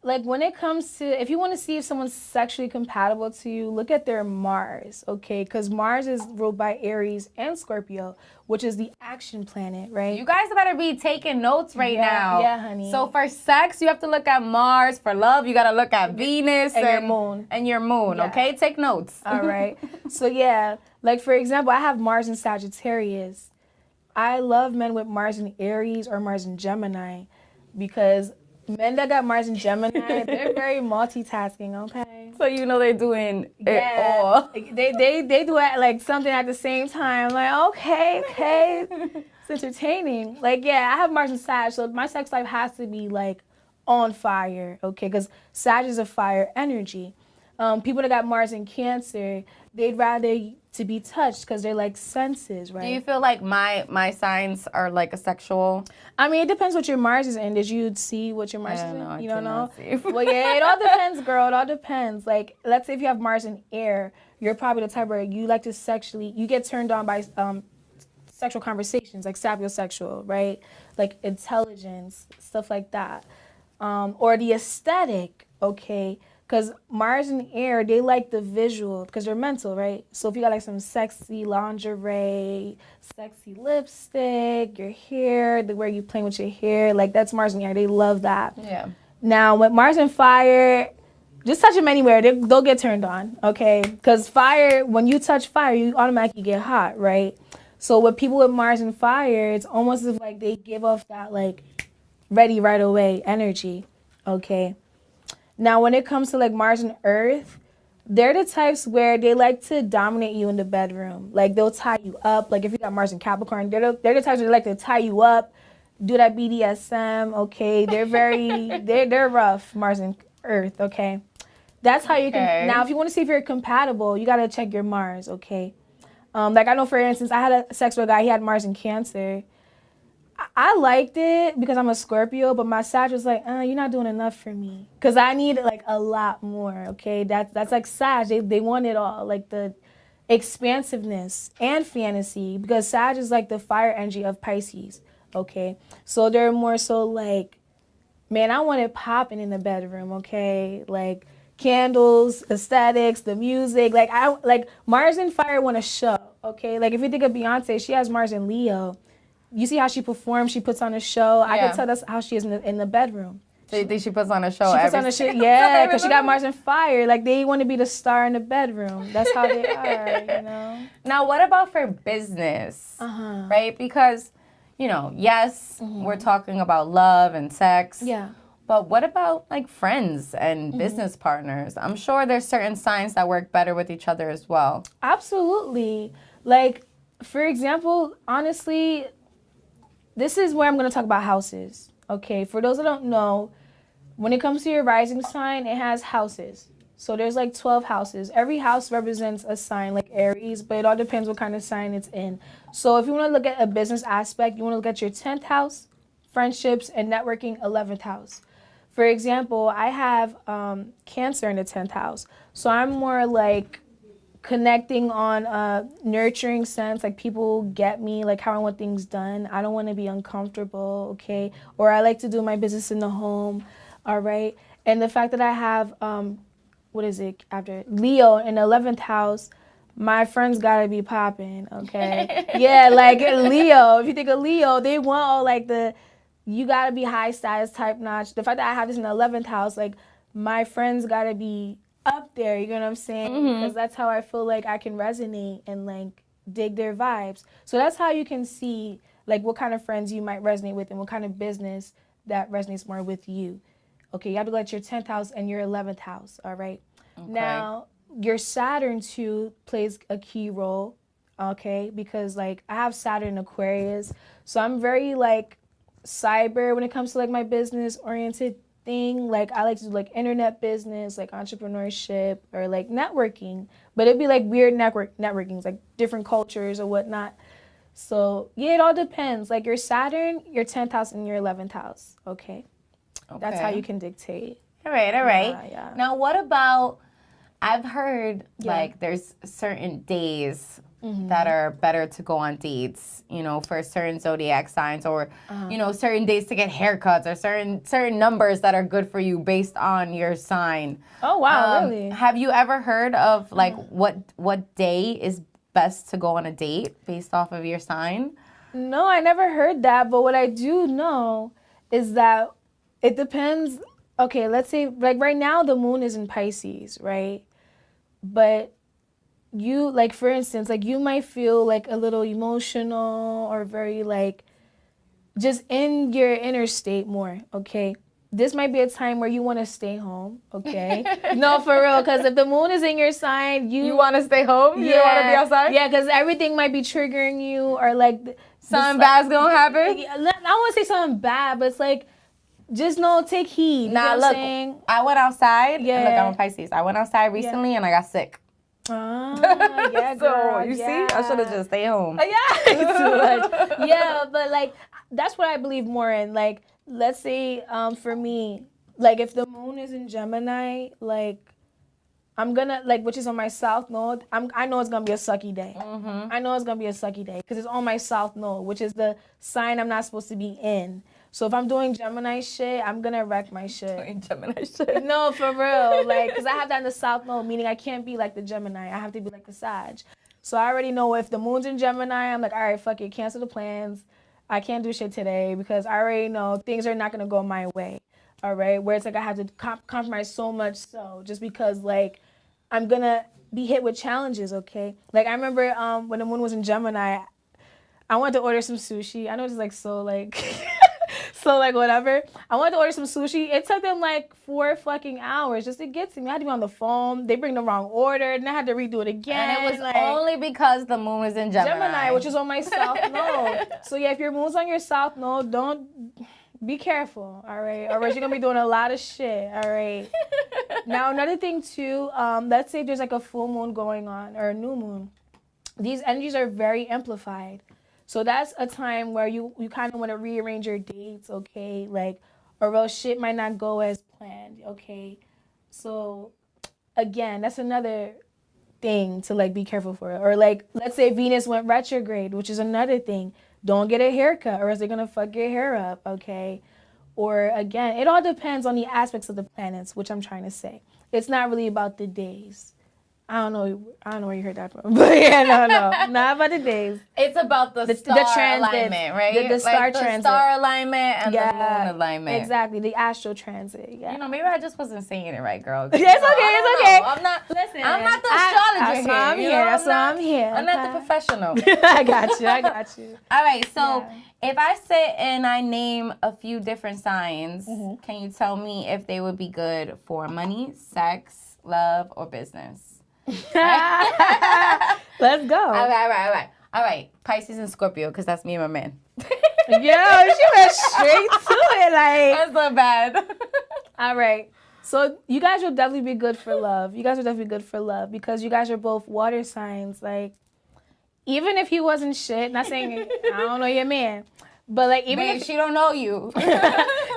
like when it comes to, if you want to see if someone's sexually compatible to you, look at their Mars, okay? Because Mars is ruled by Aries and Scorpio, which is the action planet, right? You guys better be taking notes right now. Yeah, honey. So for sex, you have to look at Mars. For love, you got to look at Venus and your moon. And your moon, Yeah. okay? Take notes. All right. So yeah, like for example, I have Mars in Sagittarius. I love men with Mars in Aries or Mars in Gemini because men that got Mars in Gemini, they're very multitasking, okay? So you know they're doing it all. They do it like something at the same time. Like, okay. It's entertaining. Like, yeah, I have Mars in Sag, so my sex life has to be like on fire, okay? Because Sag is a fire energy. People that got Mars in Cancer, they'd rather to be touched because they're like senses, right? Do you feel like my signs are like a sexual? I mean, it depends what your Mars is in. Did you see what your Mars is in? You don't know? Well, yeah, it all depends, girl. It all depends. Like, let's say if you have Mars in air, you're probably the type where you like to you get turned on by sexual conversations, like sapiosexual, right? Like intelligence, stuff like that. Or the aesthetic, okay? Because Mars and air, they like the visual because they're mental, right? So if you got like some sexy lingerie, sexy lipstick, your hair, the way you playing with your hair, like that's Mars and air. They love that. Yeah. Now with Mars and fire, just touch them anywhere. They'll get turned on, okay? Because fire, when you touch fire, you automatically get hot, right? So with people with Mars and fire, it's almost as if like they give off that like ready right away energy, okay? Now, when it comes to like Mars and Earth, they're the types where they like to dominate you in the bedroom. Like they'll tie you up. Like if you got Mars and Capricorn, they're the types where they like to tie you up, do that BDSM. Okay, they're they're rough. Mars and Earth. Okay, that's how you can. Now, if you want to see if you're compatible, you gotta check your Mars. Okay, like I know for instance, I had a sex with a guy. He had Mars in Cancer. I liked it because I'm a Scorpio, but my Sag was like, you're not doing enough for me. Because I need like a lot more, okay? That's like Sag. They want it all, like the expansiveness and fantasy, because Sag is like the fire energy of Pisces, okay? So they're more so like, man, I want it popping in the bedroom, okay? Like candles, aesthetics, the music. Like Mars and fire want to show, okay? Like if you think of Beyonce, she has Mars and Leo. You see how she performs, she puts on a show. I can tell that's how she is in the bedroom. So you think she puts on a show? She puts on a show, yeah, because she got Mars and fire. Like they want to be the star in the bedroom. That's how they are, you know. Now, what about for business? Right? Because, you know, yes, we're talking about love and sex. Yeah. But what about like friends and business partners? I'm sure there's certain signs that work better with each other as well. Absolutely. Like, for example, honestly, this is where I'm going to talk about houses. Okay, for those that don't know, when it comes to your rising sign, it has houses. So there's like 12 houses. Every house represents a sign, like Aries, but it all depends what kind of sign it's in. So if you want to look at a business aspect, you want to look at your 10th house, friendships, and networking, 11th house. For example, I have Cancer in the 10th house. So I'm more like connecting on a nurturing sense, like people get me, like how I want things done. I don't want to be uncomfortable, okay? Or I like to do my business in the home, all right? And the fact that I have, Leo in the 11th house, my friends gotta be popping, okay? Yeah, like Leo, if you think of Leo, they want all like you gotta be high status, type notch. The fact that I have this in the 11th house, like my friends gotta be up there, you know what I'm saying? Because that's how I feel like I can resonate and like dig their vibes. So that's how you can see like what kind of friends you might resonate with and what kind of business that resonates more with you. Okay, you have to look at your 10th house and your 11th house, all right? Okay. Now, your Saturn too plays a key role, okay? Because like I have Saturn in Aquarius, so I'm very like cyber when it comes to like my business oriented thing. Like I like to do like internet business, like entrepreneurship or like networking, but it'd be like weird networkings, like different cultures or whatnot. So yeah, it all depends. Like your Saturn, your 10th house and your 11th house. Okay. That's how you can dictate. All right. Yeah. Now what about, I've heard like there's certain days that are better to go on dates, you know, for certain zodiac signs, or you know, certain days to get haircuts, or certain numbers that are good for you based on your sign. Oh wow, really? Have you ever heard of like what day is best to go on a date based off of your sign? No, I never heard that, but what I do know is that it depends. Okay, let's say like right now the moon is in Pisces, right? But you, like, for instance, like you might feel like a little emotional or very like just in your inner state more, okay? This might be a time where you want to stay home, okay? No, for real, because if the moon is in your sign, you want to stay home? You don't want to be outside? Yeah, because everything might be triggering you, or like something bad's gonna happen? I don't want to say something bad, but it's like, just know, take heed. Nah, look, I went outside. Yeah. Look, I'm a Pisces. I went outside recently and I got sick. Yeah, girl, so you see, I should have just stayed home. Yeah, but like that's what I believe more in. Like, let's say for me, like if the moon is in Gemini, like I'm gonna, like, which is on my south node, I know it's gonna be a sucky day. I know it's gonna be a sucky day because it's on my south node, which is the sign I'm not supposed to be in. So if I'm doing Gemini shit, I'm gonna wreck my shit. Doing Gemini shit? No, for real. Like, because I have that in the South Node, meaning I can't be like the Gemini. I have to be like the Sag. So I already know if the moon's in Gemini, I'm like, all right, fuck it, cancel the plans. I can't do shit today because I already know things are not gonna go my way. All right? Where it's like I have to compromise so much so just because, like, I'm gonna be hit with challenges, okay? Like, I remember when the moon was in Gemini, I wanted to order some sushi. I know it's like so, like... So, like, whatever. I wanted to order some sushi. It took them, like, 4 fucking hours just to get to me. I had to be on the phone. They bring the wrong order, and I had to redo it again. And it was like, only because the moon was in Gemini. Which is on my south node. So, yeah, if your moon's on your south node, don't... Be careful, all right? Or else you're going to be doing a lot of shit, all right? Now, another thing, too, let's say there's, like, a full moon going on or a new moon. These energies are very amplified. So that's a time where you kind of want to rearrange your dates, okay? Like, or else shit might not go as planned, okay? So, again, that's another thing to, like, be careful for. Or, like, let's say Venus went retrograde, which is another thing. Don't get a haircut or else they're going to fuck your hair up, okay? Or, again, it all depends on the aspects of the planets, which I'm trying to say. It's not really about the days. I don't know where you heard that from. But yeah, no. Not about the days. It's about the star alignment, right? The star transit. The star alignment and the moon alignment. Exactly, the astral transit, yeah. You know, maybe I just wasn't saying it right, girl. It's okay. I'm not, listen, I'm not the astrologer here. That's why I'm here. I'm not the professional. I got you. All right, so if I sit and I name a few different signs, can you tell me if they would be good for money, sex, love, or business? Let's go. All right. Pisces and Scorpio, because that's me and my man. Yo, she went straight to it. Like, that's so bad. All right. So you guys will definitely be good for love. Because you guys are both water signs. Like, even if he wasn't shit, not saying I don't know your man, but like even if she don't know you,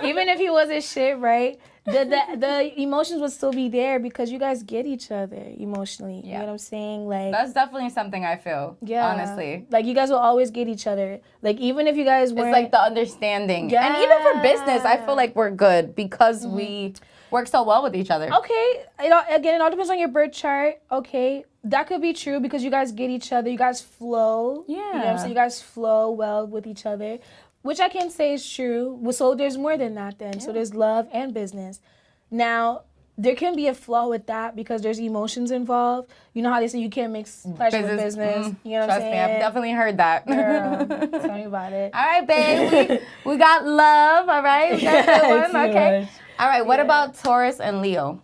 even if he wasn't shit, right? The emotions would still be there because you guys get each other emotionally. You know what I'm saying? Like, that's definitely something I feel. Yeah. Honestly. Like, you guys will always get each other. Like, even if you guys weren't... It's like the understanding. Yeah. And even for business, I feel like we're good because we work so well with each other. Okay. It all depends on your birth chart. Okay. That could be true because you guys get each other. You guys flow. Yeah. You know what I'm saying? You guys flow well with each other. Which I can say is true. So there's more than that then. Yeah. So there's love and business. Now, there can be a flaw with that because there's emotions involved. You know how they say you can't mix pleasure with business. You know what I'm saying? Trust me, I've definitely heard that. Girl, tell me about it. All right, babe. we got love, all right? We got good one. Okay. Much. All right, what about Taurus and Leo?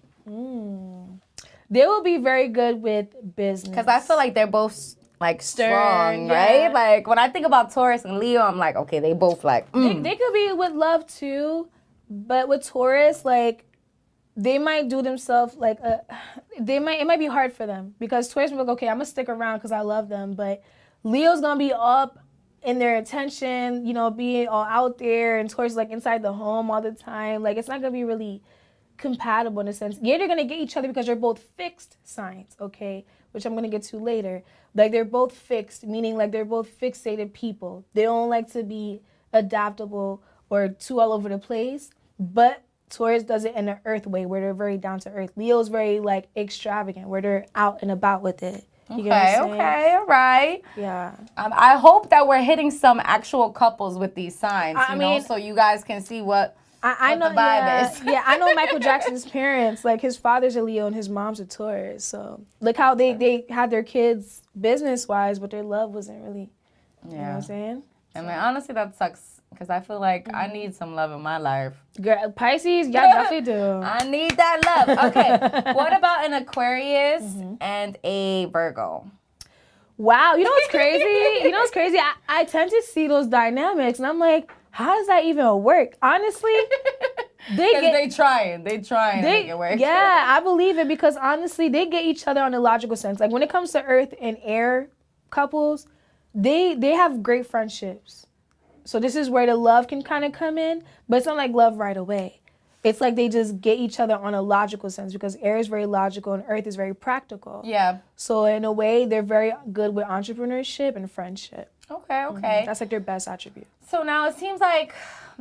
They will be very good with business. Because I feel like they're both... like strong, right? Like when I think about Taurus and Leo, I'm like, okay, they both like. They could be with love too, but with Taurus, like they might do themselves like it might be hard for them because Taurus will be like, okay, I'm gonna stick around because I love them, but Leo's gonna be up in their attention, you know, being all out there, and Taurus like inside the home all the time. Like it's not gonna be really compatible in a sense. Yeah, they're going to get each other because they're both fixed signs, okay? Which I'm going to get to later. Like, they're both fixed, meaning like they're both fixated people. They don't like to be adaptable or too all over the place. But Taurus does it in an earth way where they're very down to earth. Leo's very like extravagant where they're out and about with it. Okay, all right. Yeah. I hope that we're hitting some actual couples with these signs, you know, so you guys can see what I know the vibe is. Yeah, I know Michael Jackson's parents, like his father's a Leo and his mom's a Taurus. So look how they had their kids business-wise, but their love wasn't really, you know what I'm saying? I mean, honestly, that sucks because I feel like I need some love in my life. Girl, Pisces, y'all definitely do. I need that love. Okay, what about an Aquarius and a Virgo? Wow, you know what's crazy? I tend to see those dynamics, and I'm like, how does that even work? Honestly, they trying to make it work. Yeah, I believe it because honestly, they get each other on a logical sense. Like when it comes to Earth and Air couples, they have great friendships. So this is where the love can kind of come in, but it's not like love right away. It's like they just get each other on a logical sense because air is very logical and earth is very practical. Yeah. So in a way, they're very good with entrepreneurship and friendship. Okay. That's like their best attribute. So now it seems like,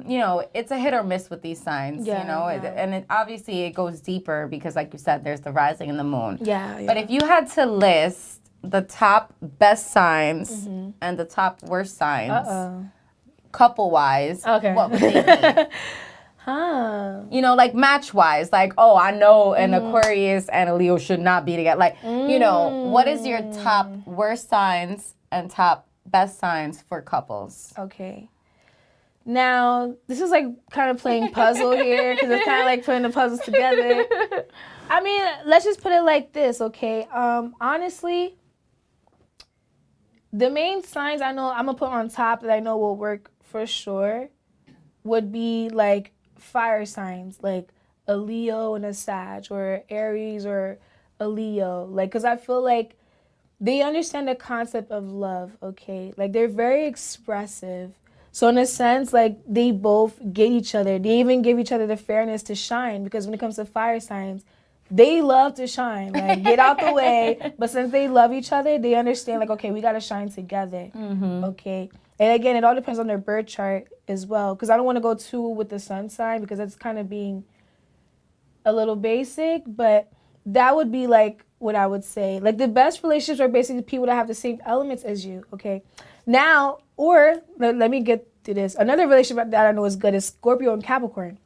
you know, it's a hit or miss with these signs, you know, and it, obviously it goes deeper because like you said, there's the rising and the moon. Yeah. But if you had to list the top best signs and the top worst signs, couple-wise, what would they be? You know, like match-wise, like, oh, I know an Aquarius and a Leo should not be together. Like, you know, what is your top worst signs and top best signs for couples? Okay. Now, this is like kind of playing puzzle here because it's kind of like putting the puzzles together. I mean, let's just put it like this, okay? Honestly, the main signs I know I'm going to put on top that I know will work for sure would be like fire signs, like a Leo and a Sag, or Aries or a Leo. Like, because I feel like they understand the concept of love, okay? Like, they're very expressive. So in a sense, like, they both get each other. They even give each other the fairness to shine because when it comes to fire signs, they love to shine, like, get out the way. But since they love each other, they understand, like, okay, we got to shine together, okay? And again, it all depends on their birth chart as well, because I don't want to go too with the sun sign because that's kind of being a little basic, but that would be, like, what I would say. Like, the best relationships are basically people that have the same elements as you, okay? Now, or, let me get to this. Another relationship that I know is good is Scorpio and Capricorn,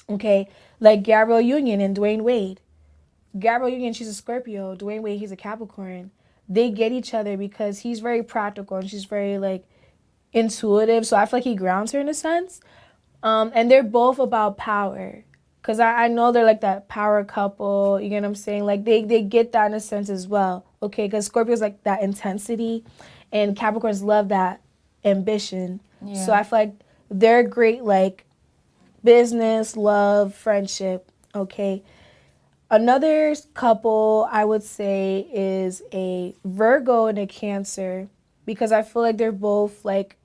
okay? Like Gabrielle Union and Dwayne Wade. Gabrielle Union, she's a Scorpio. Dwayne Wade, he's a Capricorn. They get each other because he's very practical and she's very, like, intuitive. So I feel like he grounds her in a sense. And they're both about power. Because I know they're like that power couple. You get what I'm saying? Like, they get that in a sense as well. Okay, because Scorpio's like that intensity. And Capricorns love that ambition. Yeah. So I feel like they're great, like, business, love, friendship, okay? Another couple I would say is a Virgo and a Cancer because I feel like they're both, like,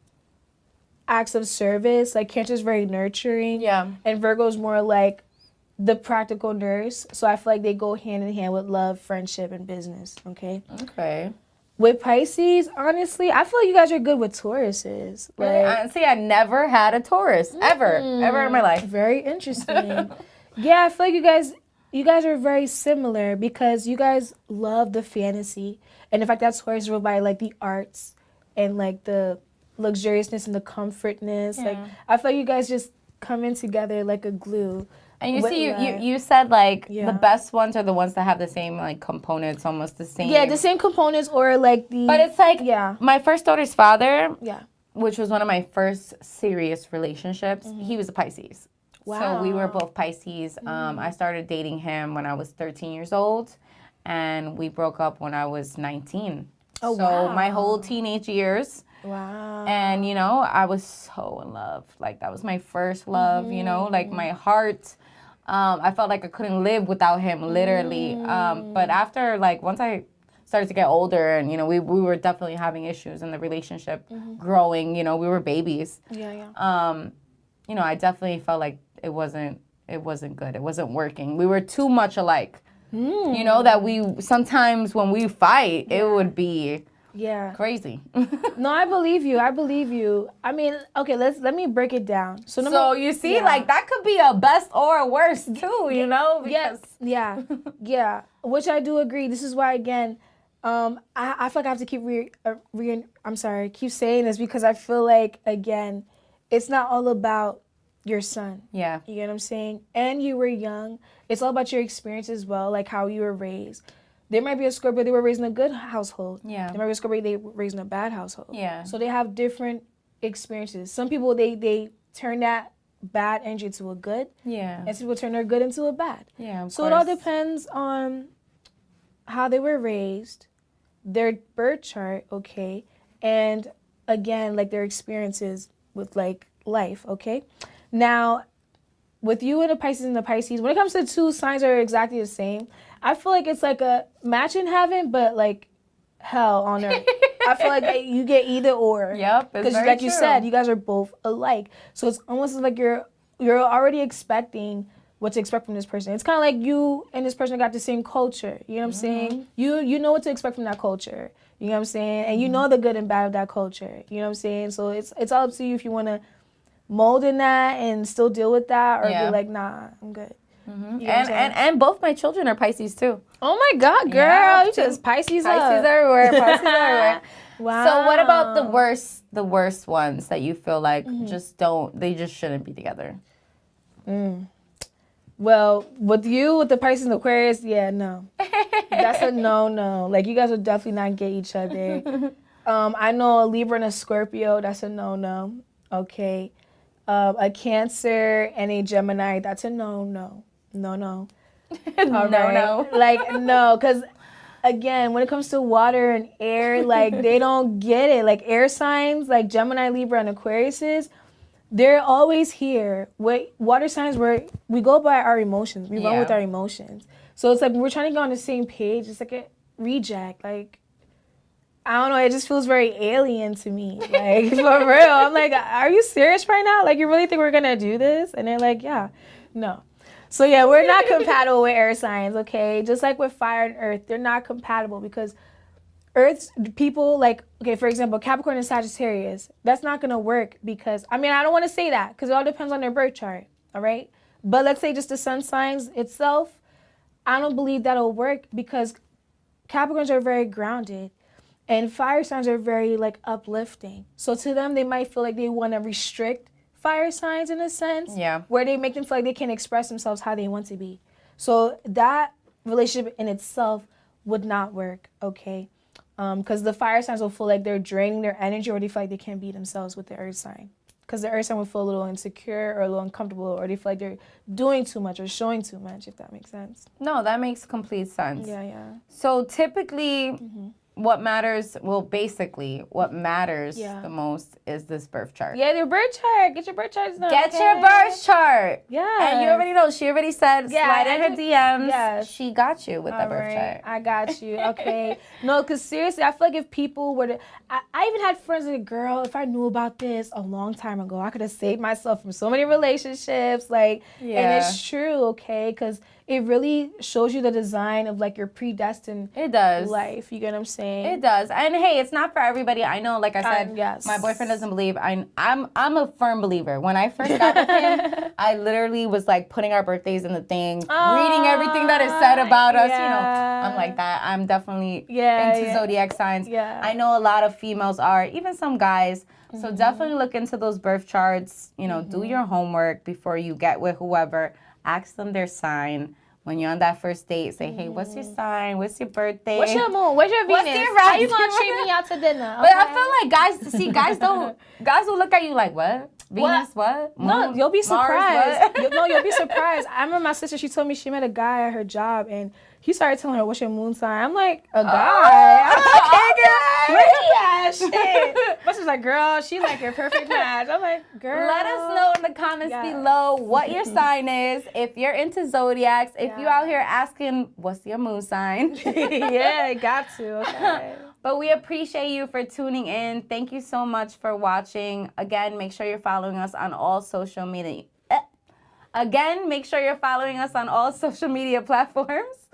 acts of service. Like, Cancer's very nurturing. Yeah. And Virgo's more like the practical nurse. So I feel like they go hand in hand with love, friendship, and business, okay? Okay. With Pisces, honestly, I feel like you guys are good with Tauruses. Like, see, I never had a Taurus, ever in my life. Very interesting. Yeah, I feel like you guys are very similar because you guys love the fantasy. And in fact, that Taurus is ruled by, like, the arts and, like, the luxuriousness and the comfortness. Yeah. Like, I feel like you guys just come in together like a glue. And you said, like, the best ones are the ones that have the same, like, components, almost the same. Yeah, the same components or, like, the... But it's like, my first daughter's father, which was one of my first serious relationships, he was a Pisces. Wow. So we were both Pisces. I started dating him when I was 13 years old, and we broke up when I was 19. Oh, so my whole teenage years... Wow. And, you know, I was so in love. Like, that was my first love, you know, like my heart. I felt like I couldn't live without him, literally. But after, like, once I started to get older and, you know, we were definitely having issues in the relationship, growing, you know, we were babies. You know, I definitely felt like it wasn't it wasn't good. It wasn't working. We were too much alike. You know, that we sometimes when we fight, it would be crazy. No, I believe you. I mean, okay, let me break it down. So you see, like that could be a best or a worst too, you know? Because yeah. Which I do agree. This is why again, I feel like I have to keep saying this because I feel like again, it's not all about your son. Yeah. You get what I'm saying? And you were young. It's all about your experience as well, like how you were raised. There might be a Scorpio, they were raised in a good household. Yeah. There might be a Scorpio, they were raised in a bad household. Yeah. So they have different experiences. Some people, they turn that bad energy into a good. Yeah. And some people turn their good into a bad. Yeah, So it all depends on how they were raised, their birth chart, okay? And again, like their experiences with like life, okay? Now, with you and the Pisces, when it comes to two signs that are exactly the same, I feel like it's like a match in heaven, but like hell on earth. I feel like you get either or. Yep, because like you said, you guys are both alike. So it's almost like you're already expecting what to expect from this person. It's kind of like you and this person got the same culture. You know what I'm saying? You know what to expect from that culture. You know what I'm saying? And you know the good and bad of that culture. You know what I'm saying? So it's all up to you if you want to mold in that and still deal with that or be like, nah, I'm good. You know and both my children are Pisces too. Oh my God, girl, you just Pisces everywhere. Pisces everywhere. Wow. So what about the worst ones that you feel like they just shouldn't be together? Well, with the Pisces and Aquarius, no. That's a no. Like you guys will definitely not get each other. I know a Libra and a Scorpio, that's a no. Okay. A Cancer and a Gemini, that's a no. No. Like, no, because, again, when it comes to water and air, like, they don't get it. Like, air signs, like Gemini, Libra, and Aquariuses, they're always here. Water signs, we go by our emotions. We run with our emotions. So it's like we're trying to get on the same page. It's like a reject, like, I don't know, it just feels very alien to me. Like, for real. I'm like, are you serious right now? Like, you really think we're going to do this? And they're like, yeah. No. So, yeah, we're not compatible with air signs, okay? Just like with fire and earth, they're not compatible because Earth's people, like, okay, for example, Capricorn and Sagittarius, that's not going to work because, I mean, I don't want to say that because it all depends on their birth chart, all right? But let's say just the sun signs itself, I don't believe that'll work because Capricorns are very grounded. And fire signs are very, like, uplifting. So to them, they might feel like they want to restrict fire signs in a sense. Yeah. Where they make them feel like they can express themselves how they want to be. So that relationship in itself would not work, okay? Because the fire signs will feel like they're draining their energy or they feel like they can't be themselves with the earth sign. Because the earth sign would feel a little insecure or a little uncomfortable or they feel like they're doing too much or showing too much, if that makes sense. No, that makes complete sense. Yeah. So typically... What matters the most is this birth chart. Yeah, your birth chart. Get your birth charts done. Get your birth chart. Yeah. And you already know, she already said, slide in her DMs. Yes. She got you with the birth chart. I got you. Okay. No, because seriously, I feel like if people were to... I even had friends like, girl, if I knew about this a long time ago, I could have saved myself from so many relationships. Like, and it's true, okay? Because it really shows you the design of like your predestined life. You get what I'm saying? It does. And hey, it's not for everybody. I know, like I said, my boyfriend doesn't believe. I'm a firm believer. When I first got with him, I literally was like putting our birthdays in the thing, reading everything that is said about us. You know, I'm like that. I'm definitely into zodiac signs. Yeah. I know a lot of females are, even some guys. So definitely look into those birth charts. You know, do your homework before you get with whoever. Ask them their sign. When you're on that first date, say, hey, what's your sign? What's your birthday? What's your moon? What's your Venus? What's your How you going to treat me out to dinner? Okay? But I feel like guys will look at you like, what? Venus, what? Moon, no, you'll be surprised. Mars, You'll be surprised. I remember my sister, she told me she met a guy at her job, and he started telling her, what's your moon sign? I'm like, a guy. I'm like, okay, girl. Shit. My sister's like, girl, she's like your perfect match. I'm like, girl. Let us know in the comments below what your sign is. If you're into zodiacs, if you out here asking, what's your moon sign? Yeah, got to. Okay. But we appreciate you for tuning in. Thank you so much for watching. Again, make sure you're following us on all social media. Again, make sure you're following us on all social media platforms.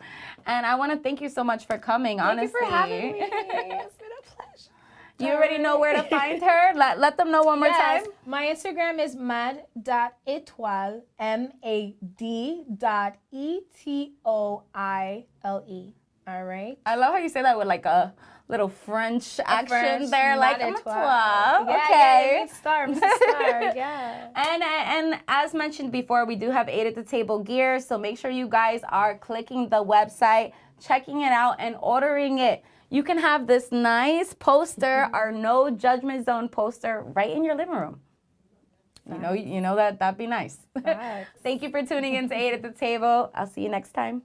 And I want to thank you so much for coming, honestly. Thank you for having me. It's been a pleasure. You already know where to find her. Let them know one more time. My Instagram is mad.etoile, mad.etoile. All right. I love how you say that with like a little French accent there, like Mad Matois. Yeah, Okay. Yeah, star, yeah. And as mentioned before, we do have 8 at the Table gear, so make sure you guys are clicking the website, checking it out, and ordering it. You can have this nice poster, our No Judgment Zone poster, right in your living room. You know that'd be nice. Thank you for tuning in to 8 at the Table. I'll see you next time.